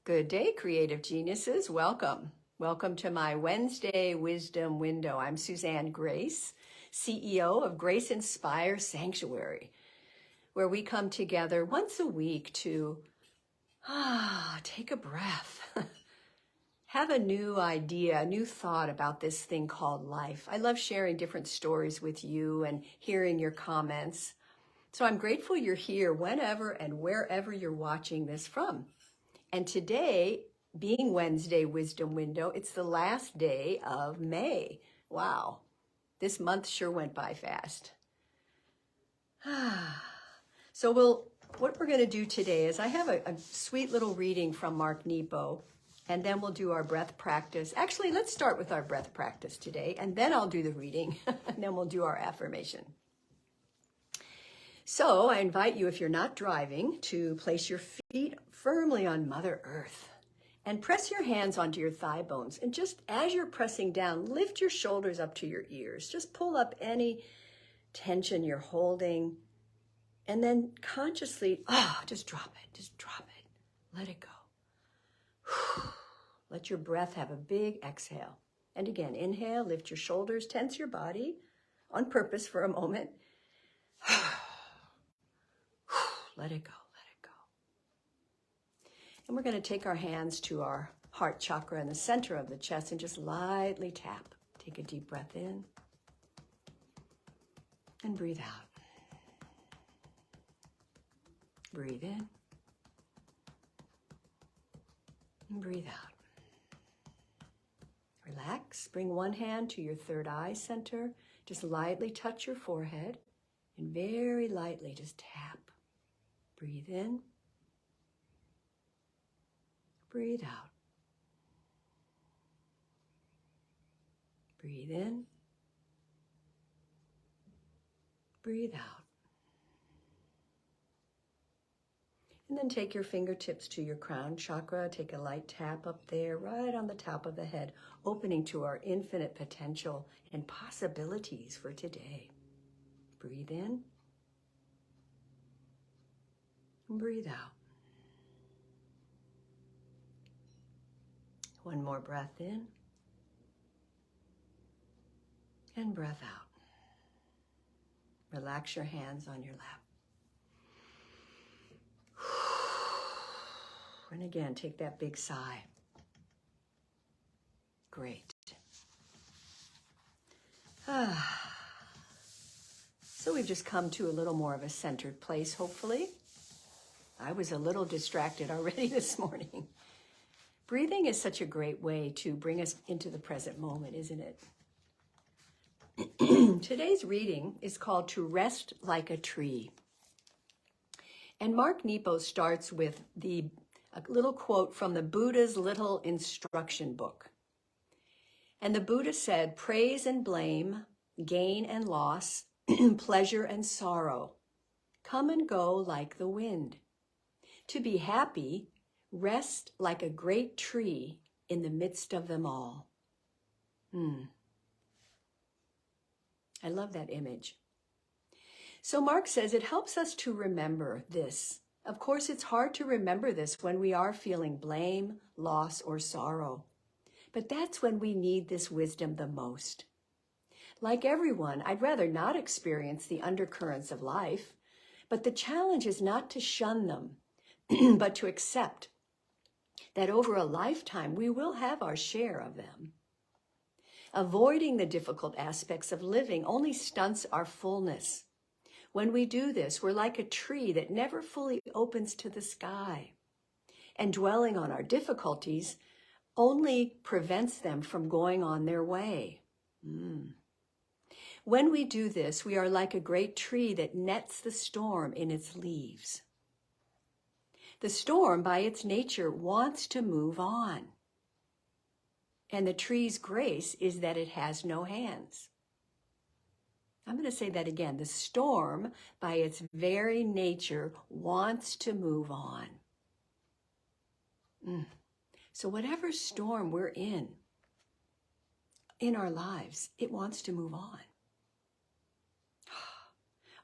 Good day, creative geniuses. Welcome. Welcome to my Wednesday Wisdom Window. I'm Suzanne Grace, CEO of Grace Inspire Sanctuary, where we come together once a week to take a breath, have a new idea, a new thought about this thing called life. I love sharing different stories with you and hearing your comments. So I'm grateful you're here whenever and wherever you're watching this from. And today, being Wednesday Wisdom Window, it's the last day of May. Wow, this month sure went by fast. So what we're going to do today is I have a sweet little reading from Mark Nepo, and then we'll do our breath practice. Actually, let's start with our breath practice today, and then I'll do the reading, and then we'll do our affirmation. So I invite you, if you're not driving, to place your feet firmly on Mother Earth and press your hands onto your thigh bones. And just as you're pressing down, lift your shoulders up to your ears. Just pull up any tension you're holding and then consciously, just drop it, let it go. Let your breath have a big exhale. And again, inhale, lift your shoulders, tense your body on purpose for a moment. Let it go, let it go. And we're going to take our hands to our heart chakra in the center of the chest and just lightly tap. Take a deep breath in and breathe out. Breathe in and breathe out. Relax. Bring one hand to your third eye center. Just lightly touch your forehead and very lightly just tap. Breathe in, breathe out. Breathe in, breathe out. And then take your fingertips to your crown chakra. Take a light tap up there, right on the top of the head, opening to our infinite potential and possibilities for today. Breathe in. Breathe out. One more breath in and breath out. Relax your hands on your lap. And again, take that big sigh. Great. So we've just come to a little more of a centered place, hopefully. I was a little distracted already this morning. Breathing is such a great way to bring us into the present moment, isn't it? Today's reading is called To Rest Like a Tree. And Mark Nepo starts with a little quote from the Buddha's little instruction book. And the Buddha said, praise and blame, gain and loss, pleasure and sorrow, come and go like the wind. To be happy, rest like a great tree in the midst of them all. I love that image. So Mark says it helps us to remember this. Of course, it's hard to remember this when we are feeling blame, loss, or sorrow. But that's when we need this wisdom the most. Like everyone, I'd rather not experience the undercurrents of life, but the challenge is not to shun them, but to accept that over a lifetime, we will have our share of them. Avoiding the difficult aspects of living only stunts our fullness. When we do this, we're like a tree that never fully opens to the sky. And dwelling on our difficulties only prevents them from going on their way. When we do this, we are like a great tree that nets the storm in its leaves. The storm, by its nature, wants to move on. And the tree's grace is that it has no hands. I'm going to say that again. The storm, by its very nature, wants to move on. So whatever storm we're in our lives, it wants to move on.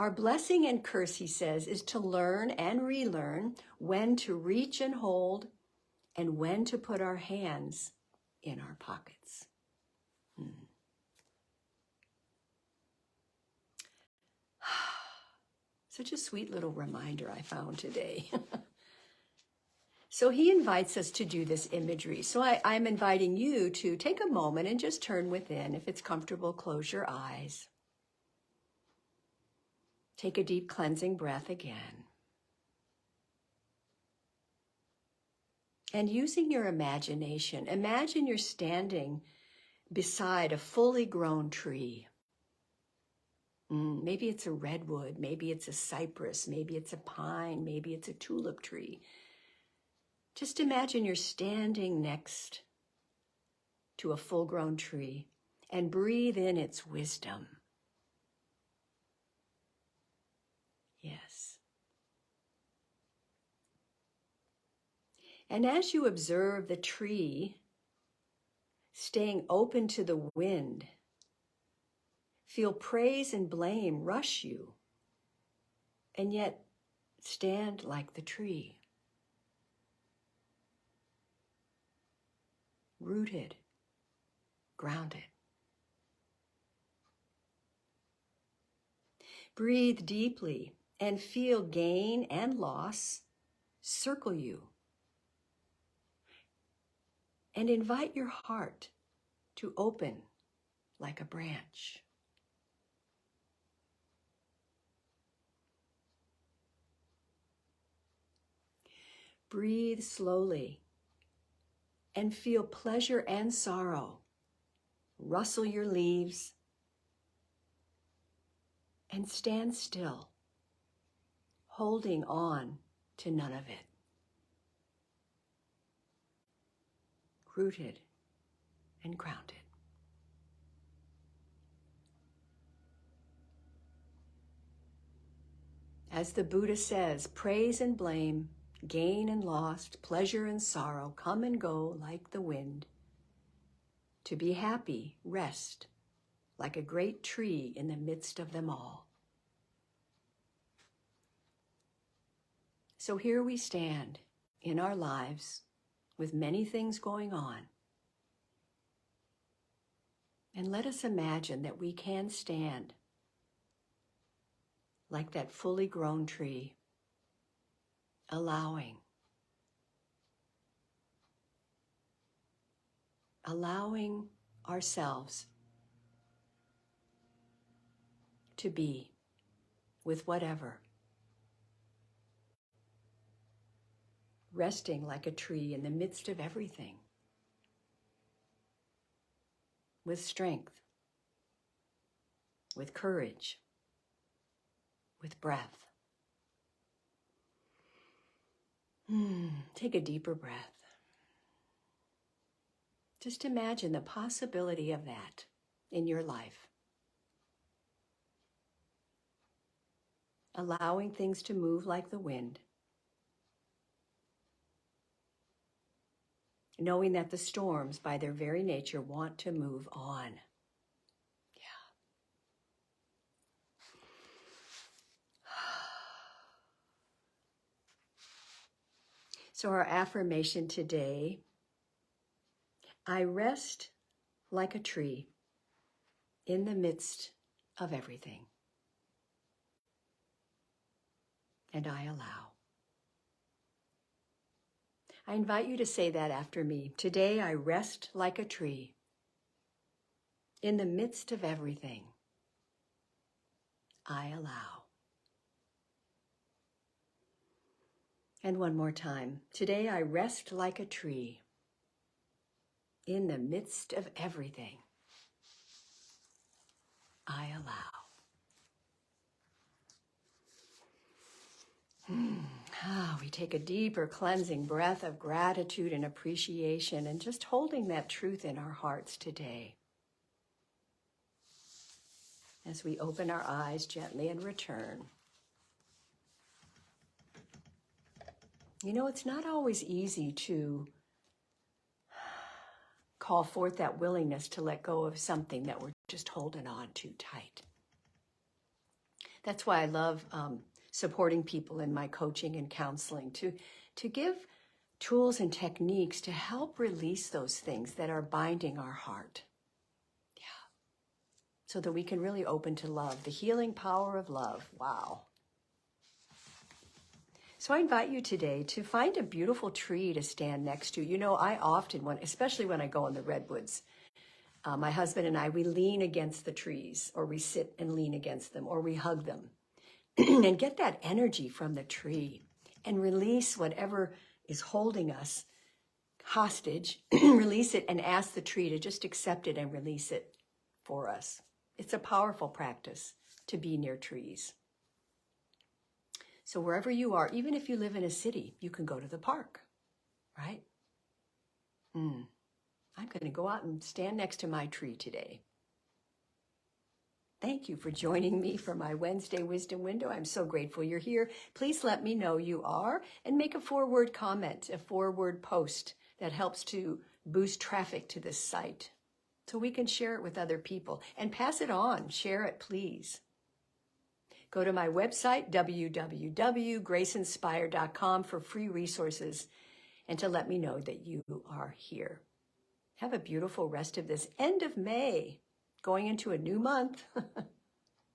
Our blessing and curse, he says, is to learn and relearn when to reach and hold and when to put our hands in our pockets. Such a sweet little reminder I found today. So he invites us to do this imagery. So I'm inviting you to take a moment and just turn within. If it's comfortable, close your eyes. Take a deep cleansing breath again. And using your imagination, imagine you're standing beside a fully grown tree. Maybe it's a redwood, maybe it's a cypress, maybe it's a pine, maybe it's a tulip tree. Just imagine you're standing next to a full-grown tree and breathe in its wisdom. Yes. And as you observe the tree staying open to the wind, feel praise and blame rush you, and yet stand like the tree. Rooted, grounded. Breathe deeply and feel gain and loss circle you. And invite your heart to open like a branch. Breathe slowly and feel pleasure and sorrow. Rustle your leaves and stand still, holding on to none of it. Rooted and grounded. As the Buddha says, praise and blame, gain and loss, pleasure and sorrow come and go like the wind. To be happy, rest like a great tree in the midst of them all. So here we stand in our lives with many things going on. And let us imagine that we can stand like that fully grown tree, allowing ourselves to be with whatever, resting like a tree in the midst of everything, with strength, with courage, with breath. Take a deeper breath. Just imagine the possibility of that in your life. Allowing things to move like the wind. Knowing that the storms, by their very nature, want to move on. Yeah. So our affirmation today, I rest like a tree in the midst of everything. And I allow. I invite you to say that after me. Today I rest like a tree in the midst of everything. I allow. And one more time. Today I rest like a tree in the midst of everything. I allow. We take a deeper cleansing breath of gratitude and appreciation and just holding that truth in our hearts today. As we open our eyes gently and return. You know, it's not always easy to call forth that willingness to let go of something that we're just holding on too tight. That's why I love supporting people in my coaching and counseling to give tools and techniques to help release those things that are binding our heart. Yeah. So that we can really open to love, the healing power of love. Wow. So I invite you today to find a beautiful tree to stand next to. You know, I often, especially when I go in the redwoods, my husband and I, we lean against the trees, or we sit and lean against them, or we hug them and get that energy from the tree and release whatever is holding us hostage, release it and ask the tree to just accept it and release it for us. It's a powerful practice to be near trees. So wherever you are, even if you live in a city, you can go to the park, right? I'm going to go out and stand next to my tree today. Thank you for joining me for my Wednesday Wisdom Window. I'm so grateful you're here. Please let me know you are and make a 4-word comment, a 4-word post that helps to boost traffic to this site so we can share it with other people and pass it on. Share it, please. Go to my website, www.graceinspire.com, for free resources and to let me know that you are here. Have a beautiful rest of this end of May, going into a new month.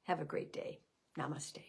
Have a great day. Namaste.